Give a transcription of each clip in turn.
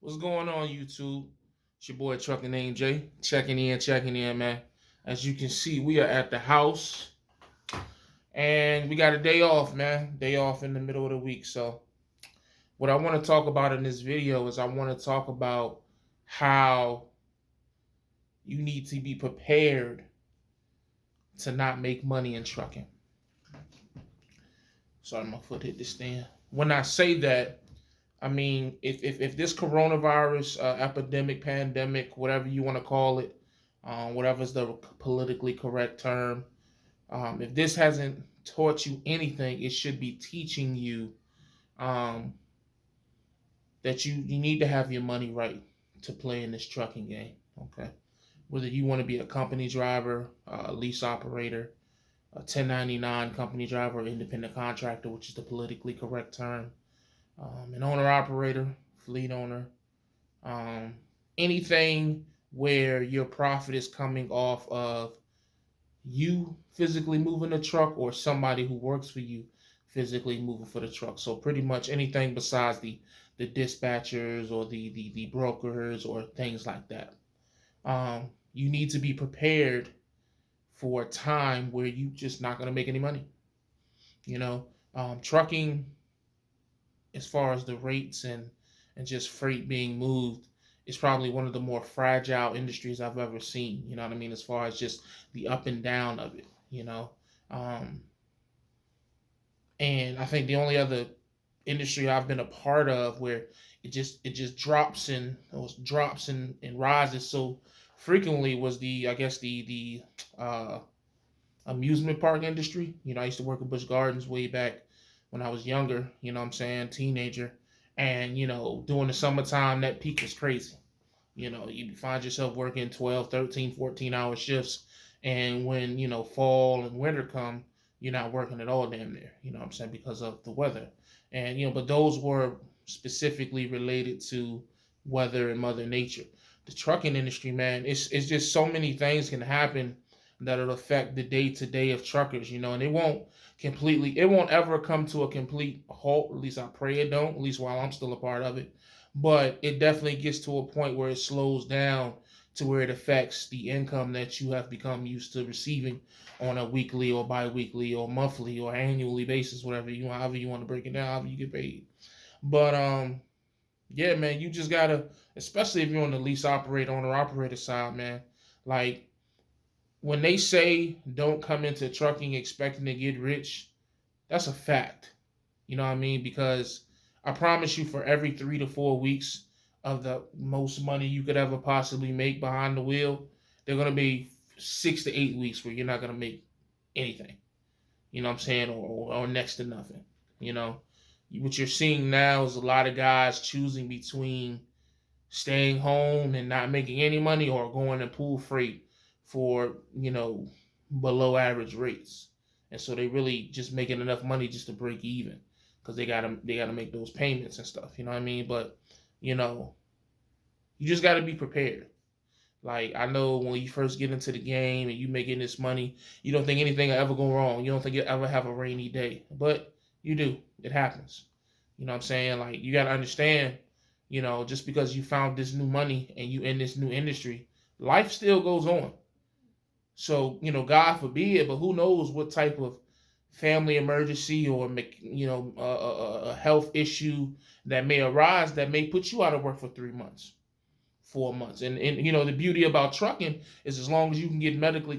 What's going on, YouTube? It's your boy ATruckerNamedJay, checking in, man. As you can see, we are at the house, and we got a day off, man. Day off in the middle of the week. So, what I want to talk about in this video is I want to talk about how you need to be prepared to not make money in trucking. Sorry, my foot hit the stand. When I say that, I mean, if this coronavirus epidemic, pandemic, whatever you want to call it, whatever's the politically correct term, if this hasn't taught you anything, it should be teaching you um, that you need to have your money right to play in this trucking game. Okay, whether you want to be a company driver, a lease operator, a 1099 company driver, or independent contractor, which is the politically correct term. An owner operator, fleet owner, um, anything where your profit is coming off of you physically moving the truck or somebody who works for you physically moving for the truck. So pretty much anything besides the dispatchers or the brokers or things like that. You need to be prepared for a time where you just not going to make any money. Trucking, as far as the rates and just freight being moved, is probably one of the more fragile industries I've ever seen. You know what I mean? As far as just the up and down of it. And I think the only other industry I've been a part of where it just drops and rises so frequently was the amusement park industry. I used to work at Busch Gardens way back when I was younger, teenager. And, during the summertime, that peak was crazy. You find yourself working 12, 13, 14-hour shifts. And when, fall and winter come, you're not working at all damn near, because of the weather. And, but those were specifically related to weather and Mother Nature. The trucking industry, man, it's just so many things can happen that'll affect the day-to-day of truckers, and it won't ever come to a complete halt. At least I pray it don't, at least while I'm still a part of it. But it definitely gets to a point where it slows down to where it affects the income that you have become used to receiving on a weekly or bi-weekly or monthly or annually basis, however you want to break it down, however you get paid. But yeah, man, you just gotta, especially if you're on the lease operator, owner operator side, man, like, when they say don't come into trucking expecting to get rich, that's a fact. You know what I mean? Because I promise you, for every 3 to 4 weeks of the most money you could ever possibly make behind the wheel, there are going to be 6 to 8 weeks where you're not going to make anything. You know what I'm saying? Or next to nothing. What you're seeing now is a lot of guys choosing between staying home and not making any money or going and pool freight for, below average rates. And so they really just making enough money just to break even, because they gotta make those payments and stuff. You know what I mean? But you just gotta be prepared. Like, I know when you first get into the game and you making this money, you don't think anything will ever go wrong. You don't think you'll ever have a rainy day, but you do. It happens. You know what I'm saying? Like, you gotta understand, just because you found this new money and you in this new industry, life still goes on. So, God forbid, but who knows what type of family emergency or, a health issue that may arise that may put you out of work for 3 months, 4 months. And the beauty about trucking is, as long as you can get medically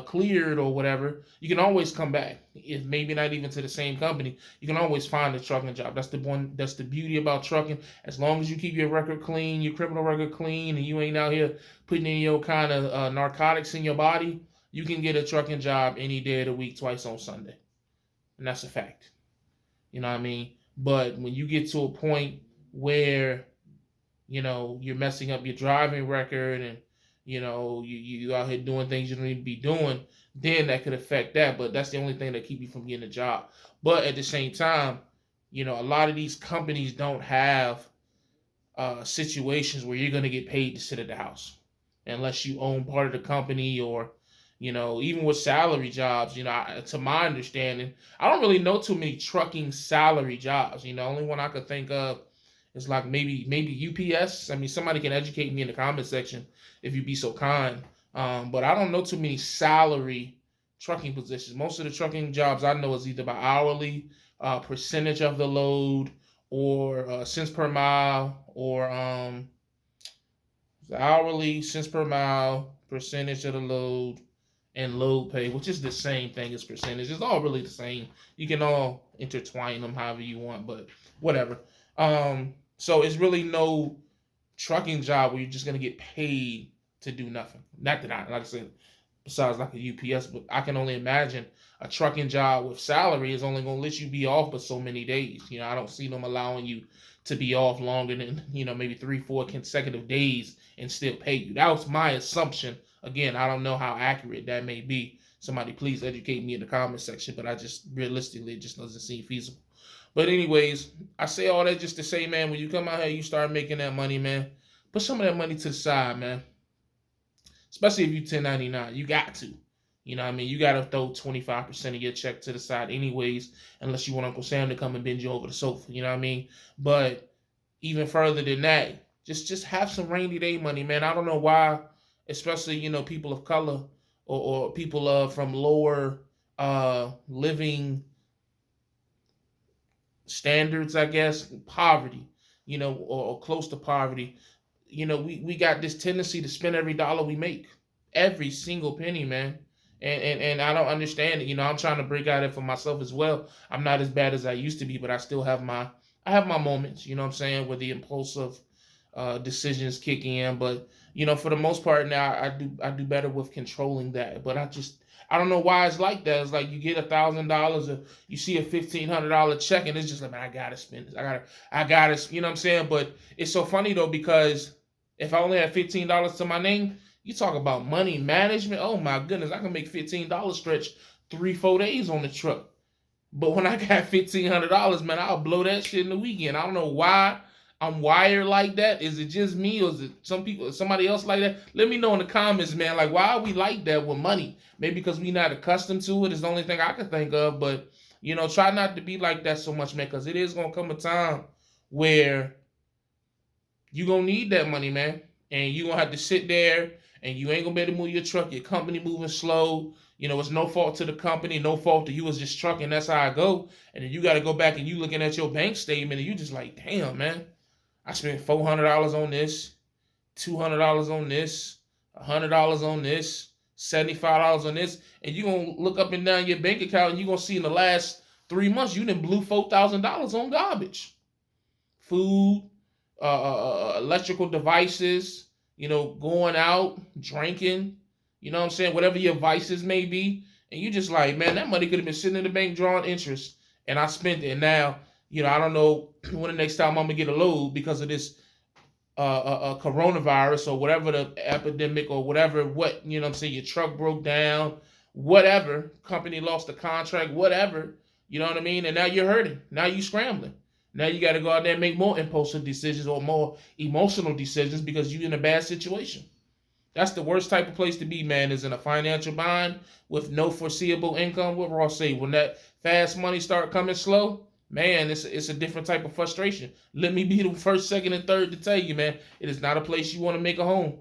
cleared or whatever, you can always come back. If maybe not even to the same company, you can always find a trucking job. That's the beauty about trucking. As long as you keep your record clean, your criminal record clean, and you ain't out here putting any old kind of narcotics in your body, you can get a trucking job any day of the week, twice on Sunday. And that's a fact. You know what I mean? But when you get to a point where you're messing up your driving record, and you out here doing things you don't need to be doing, then that could affect that. But that's the only thing that keep you from getting a job. But at the same time, a lot of these companies don't have situations where you're going to get paid to sit at the house, unless you own part of the company, or even with salary jobs, to my understanding, I don't really know too many trucking salary jobs. Only one I could think of It's like maybe UPS. I mean, somebody can educate me in the comment section if you be so kind. But I don't know too many salary trucking positions. Most of the trucking jobs I know is either by hourly, percentage of the load, or cents per mile, or hourly, cents per mile, percentage of the load, and load pay, which is the same thing as percentage. It's all really the same. You can all intertwine them however you want, but whatever. So it's really no trucking job where you're just gonna get paid to do nothing. Not that like I said, besides like a UPS, but I can only imagine a trucking job with salary is only gonna let you be off but so many days. I don't see them allowing you to be off longer than maybe 3-4 consecutive days and still pay you. That was my assumption. Again, I don't know how accurate that may be. Somebody please educate me in the comment section, but I just realistically, it just doesn't seem feasible. But anyways, I say all that just to say, man, when you come out here, you start making that money, man, put some of that money to the side, man. Especially if you 1099, you got to. You know what I mean? You got to throw 25% of your check to the side anyways, unless you want Uncle Sam to come and bend you over the sofa. You know what I mean? But even further than that, just have some rainy day money, man. I don't know why, especially, people of color or people from lower living standards, I guess, poverty, or close to poverty. We got this tendency to spend every dollar we make, every single penny, man. And I don't understand it. I'm trying to break out it for myself as well. I'm not as bad as I used to be, but I still have my moments, you know what I'm saying, where the impulsive decisions kick in. But, for the most part now, I do better with controlling that. But I don't know why it's like that. It's like you get $1,000 or you see a $1,500 check and it's just like, man, I gotta spend this. I gotta, you know what I'm saying? But it's so funny though, because if I only had $15 to my name, you talk about money management. Oh my goodness, I can make $15 stretch 3-4 days on the truck. But when I got $1,500, man, I'll blow that shit in the weekend. I don't know why I'm wired like that. Is it just me, or is it somebody else like that? Let me know in the comments, man. Like, why are we like that with money? Maybe because we not accustomed to it. It's the only thing I can think of. But, try not to be like that so much, man, because it is going to come a time where you're going to need that money, man. And you're going to have to sit there and you ain't going to be able to move your truck. Your company moving slow. It's no fault to the company, no fault to you. It's just trucking. That's how I go. And then you got to go back and you looking at your bank statement and you just like, damn, man. I spent $400 on this, $200 on this, $100 on this, $75 on this, and you're going to look up and down your bank account and you're going to see in the last 3 months you done blew $4,000 on garbage. Food, electrical devices, going out, drinking, you know what I'm saying, whatever your vices may be, and you just like, man, that money could have been sitting in the bank drawing interest, and I spent it, and now, I don't know when the next time I'm gonna get a load because of this coronavirus or whatever the epidemic or whatever, what I'm saying, your truck broke down, whatever, company lost the contract, whatever, you know what I mean? And now you're hurting. Now you're scrambling. Now you got to go out there and make more impulsive decisions or more emotional decisions because you're in a bad situation. That's the worst type of place to be, man, is in a financial bind with no foreseeable income. What Ross say, when that fast money start coming slow, man, it's a different type of frustration. Let me be the first, second, and third to tell you, man, it is not a place you want to make a home.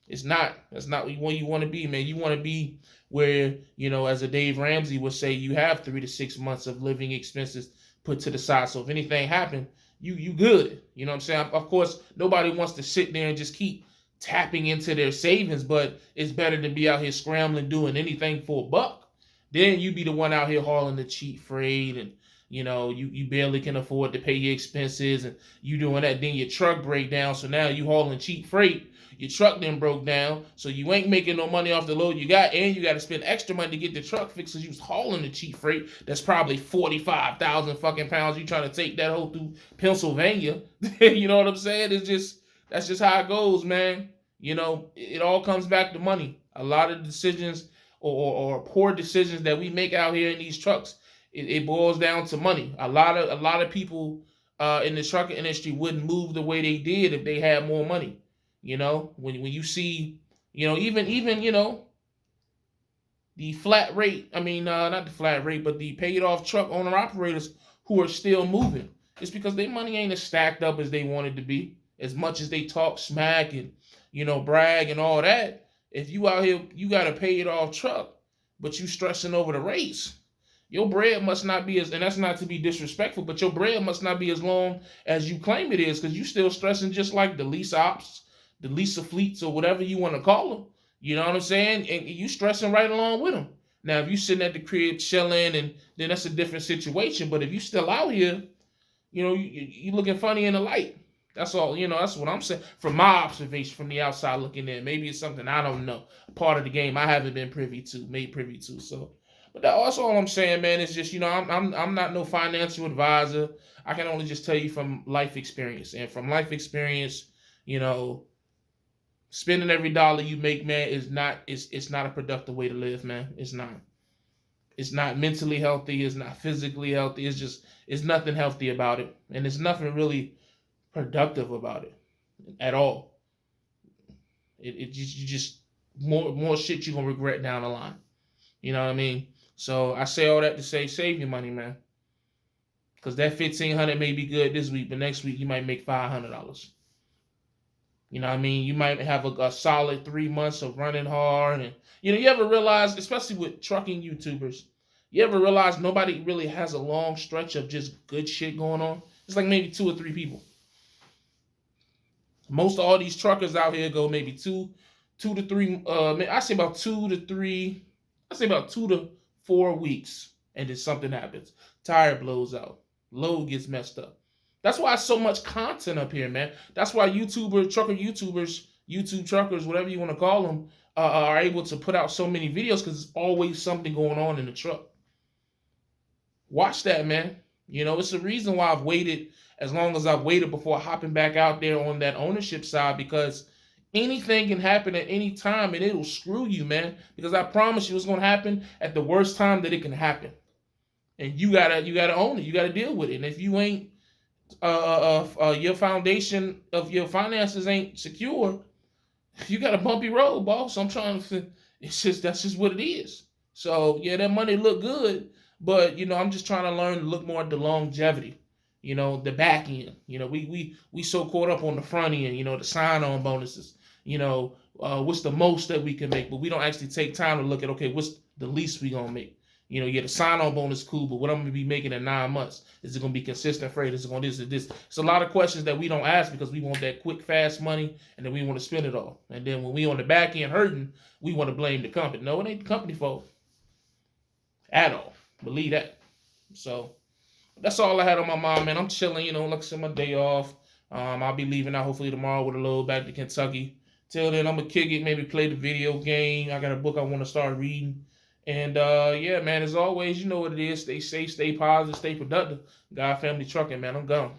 It's not. That's not where you want to be, man. You want to be where, as a Dave Ramsey would say, you have 3 to 6 months of living expenses put to the side. So if anything happened, you good. You know what I'm saying? Of course, nobody wants to sit there and just keep tapping into their savings, but it's better to be out here scrambling, doing anything for a buck. Then you be the one out here hauling the cheap freight and you barely can afford to pay your expenses and you doing that. Then your truck break down. So now you hauling cheap freight. Your truck then broke down. So you ain't making no money off the load you got. And you got to spend extra money to get the truck fixed because you was hauling the cheap freight. That's probably 45,000 fucking pounds. You trying to take that whole through Pennsylvania. You know what I'm saying? That's just how it goes, man. It all comes back to money. A lot of decisions or poor decisions that we make out here in these trucks, it boils down to money. A lot of people in the trucking industry wouldn't move the way they did if they had more money. When you see, even the flat rate. I mean, not the flat rate, but the paid off truck owner operators who are still moving. It's because their money ain't as stacked up as they wanted to be. As much as they talk smack and, brag and all that, if you out here, you got a paid off truck, but you stressing over the rates. Your bread must not be as, and that's not to be disrespectful, but your bread must not be as long as you claim it is, because you still stressing just like the lease ops, the lease of fleets, or whatever you want to call them. You know what I'm saying? And you stressing right along with them. Now, if you sitting at the crib chilling, and then that's a different situation. But if you still out here, you looking funny in the light. That's all. That's what I'm saying from my observation from the outside looking in. Maybe it's something I don't know. Part of the game I haven't been made privy to. So, but that's all I'm saying, man. It's just I'm not no financial advisor. I can only just tell you from life experience, and from life experience, spending every dollar you make, man, is not it's not a productive way to live, man. It's not. It's not mentally healthy. It's not physically healthy. It's nothing healthy about it, and there's nothing really productive about it at all. You just more shit you're gonna regret down the line. You know what I mean? So I say all that to say, save your money, man. Because that $1,500 may be good this week, but next week you might make $500. You know what I mean? You might have a solid 3 months of running hard. And, you ever realize, especially with trucking YouTubers, you ever realize nobody really has a long stretch of just good shit going on? It's like maybe 2 or 3 people. Most of all these truckers out here go maybe two to three, I say about 2 to 4 weeks, and then something happens. Tire blows out. Load gets messed up. That's why so much content up here, man. That's why YouTube truckers, whatever you want to call them, are able to put out so many videos, because there's always something going on in the truck. Watch that, man. It's the reason why I've waited as long as I've waited before hopping back out there on that ownership side, because anything can happen at any time, and it'll screw you, man. Because I promise you, it's going to happen at the worst time that it can happen, and you gotta own it. You gotta deal with it. And if you ain't your foundation of your finances ain't secure, you got a bumpy road, boss. I'm trying to. That's just what it is. So yeah, that money look good, but I'm just trying to learn to look more at the longevity. The back end. We so caught up on the front end. The sign-on bonuses. What's the most that we can make, but we don't actually take time to look at, okay, what's the least we gonna make. The sign-on bonus cool, but what I'm gonna be making in 9 months, is it gonna be consistent freight? Is it gonna this? It's a lot of questions that we don't ask, because we want that quick, fast money, and then we want to spend it all. And then when we on the back end hurting, we want to blame the company. No, it ain't the company fault at all. Believe that. So that's all I had on my mind, man. I'm chilling, like I said, my day off. I'll be leaving out hopefully tomorrow with a load back to Kentucky. Till then, I'm gonna kick it, maybe play the video game. I got a book I want to start reading. And yeah, man, as always, you know what it is. Stay safe, stay positive, stay productive. God Family Trucking, man. I'm gone.